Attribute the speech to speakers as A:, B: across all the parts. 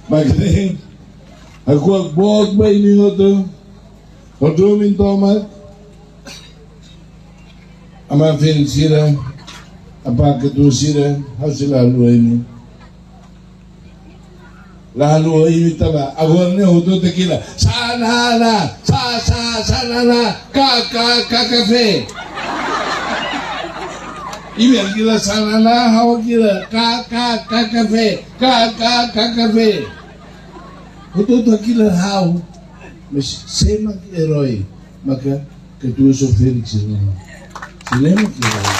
A: Magaling. Ako agbuog ba inyo ito? Padumin tomat. Ama fin Sira. Apa ketu Sira. How's laluay mo? Laluay mo taba. Agor niya huto tequila. Sanana. Sanana. Kafe. Iber gila sanana. Hawa gila. Kafe. Kafe. Huto tequila hawa. Mas semak herói. Maka ketua Felix ini. Cinema herói.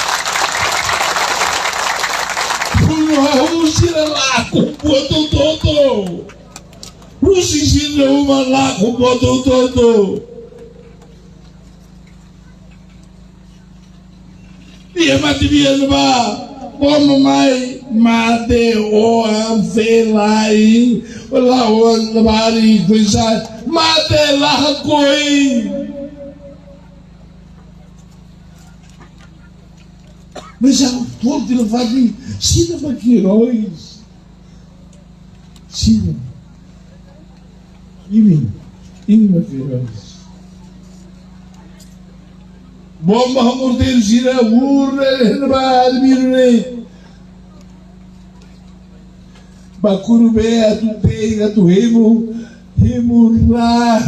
A: Pulo Sira laku buat toto. Rusi Sira uma laku buat toto. Dia mati dia ba. Como mai mate o amfelai. Wala wan labari kuisa. Mate lahakoi. Mas já todo ele vai vir. Sira maquirões. Sira. Ini maquirões. Bomba hamurtel Sira urre henbar mirne. Bakuru be atu te atu hemu. Hemurah.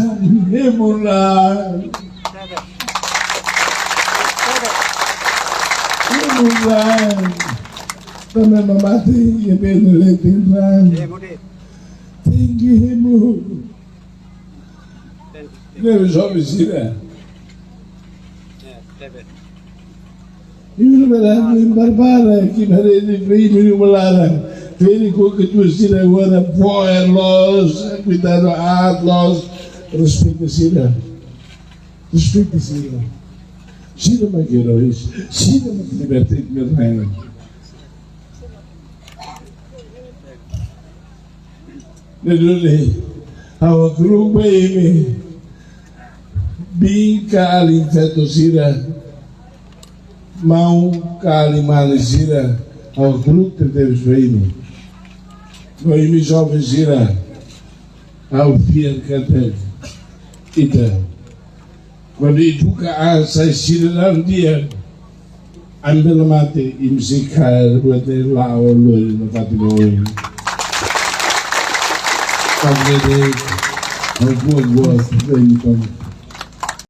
A: Também mamate e bem leiteran. Tem que hemu. Não jovens Sira. Ini berada di Barbara, kita hari ini ini melarang. Ini kok ketua Sira gua power laws, kita art laws, respect Sira. Sira maqueróis, Sira libertad meu reino. Nedule, hawa grupo ini, Buka alinfeto Sira, mau kalimane Sira, hawa grupo teve reino. Noi jovens Sira, hawa fiel cartel, ita. Quando Buka sai Sira dia, ambil mati imsikar buat lao lu no patinoy. Pagdede, ang buwan-buwan,